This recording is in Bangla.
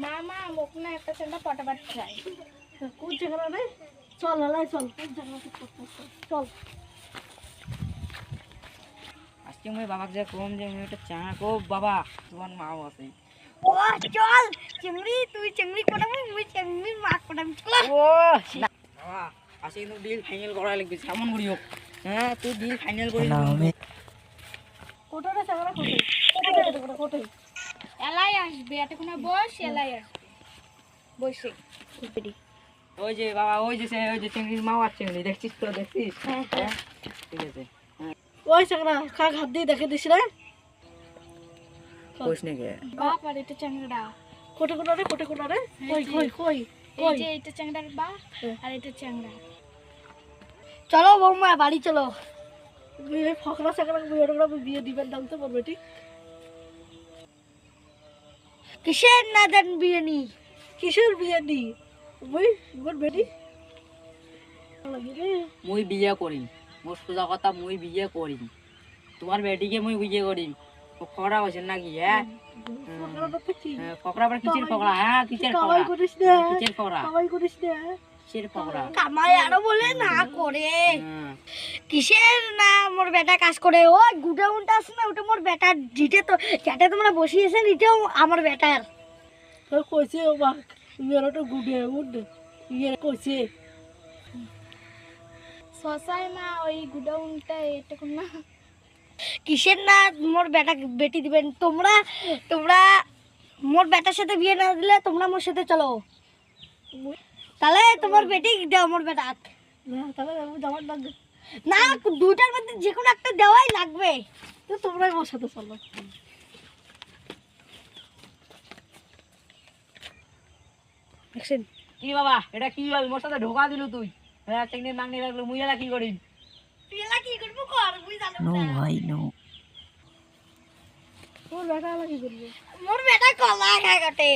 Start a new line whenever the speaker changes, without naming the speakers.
মামা মোক না একটা চেংড়া পটাবার চাই।
কোন জায়গা রে? চল হালাই চল, কোন জায়গা চল।
আজকে মই বাবাকে যে কম যে আমি একটা চা কো বাবা তোমার মাও আছে।
ও চল চিংড়ি, তুই চিংড়ি পটাবি, মুই চিংড়ি মাছ পটাবি। চল
ও বাবা আজকে কিন্তু ডিল ফাইনাল করা লাগবে কেমন করি হোক। হ্যাঁ তুই ডিল ফাইনাল করে দিবি।
কোটারে জায়গা কোটে
এলাই আসবে এতক্ষণে বস, এলাই আসবে বসে।
ওই যে বাবা ওই যে চিংড়ির মাও আছে চিংড়ি দেখছিস তো দেখছিস?
হ্যাঁ
হ্যাঁ ঠিক আছে।
ওই জায়গা কাক হাত দিয়ে দেখে দিস রে।
কইস নাকি?
বাপ আর এটা চেংড়া।
কোটে কোটারে কই কই কই
এই যে এটা চেংড়ার বা আর এটা চেংড়া।
চলো বৌমা বাড়ি চলো। বিয়ে ফকরা সাকরা বিয়ে দিবেন দাম তো বলবে ঠিক। কিসের না দেন বিয়ে নি? কিসের বিয়ে নি? ওই গোর বেটি লাগি রে।
মুই বিয়ে করি, মোর সোজা কথা মুই বিয়ে করি, তোমার বেটিকে মুই বিয়ে করি। ফকরা হয়েছে নাকি? হ্যাঁ
ফকরাটা তো কি?
ফকরা আবার কিসের ফকরা? হ্যাঁ কিসের ফকরা?
কামাই করিস না,
কিসের ফকরা?
কামাই করিস না।
কিসের ফকরা?
কামাই আরো বলে না করে।
হ্যাঁ
কিসের না মোর বেটা কাজ করে। ওই গুডাউনটা আছে না, ওটা মোর বেটার। জিটে তো যেটা তোমরা বসিয়েছেন এটাও আমার বেটার। তো কইছে ও বা মেরোটা গুডাউন ইয়ে কইছে।
সসাই মা ওই গুডাউনটা এতক্ষণ না।
কিসের না মোর বেটা বেটি দিবেন তোমরা? তোমরা মোর বেটার সাথে বিয়ে না দিলে তোমরা মোর সাথে চলো। তাহলে তোমার বেটি দাও মোর বেটা। না তাহলে দেওয়ার লাগবে না, দুইটার মধ্যে যে কোনো একটা দেওয়াই লাগবে। তো তোমরাই মোর সাথে চলো। দেখছেন
কি বাবা এটা কি হল? মোর সাথে ঢোকা দিলু তুই। হ্যাঁ চিংড়ির মাংনি রাখলো মুই এলা কি করি?
তুই এলা কি করবো কর, বুঝ জানো না। নো ভাই নো। মোর বেটা এলা কি করবে? মোর বেটা কলা খায় কাটে।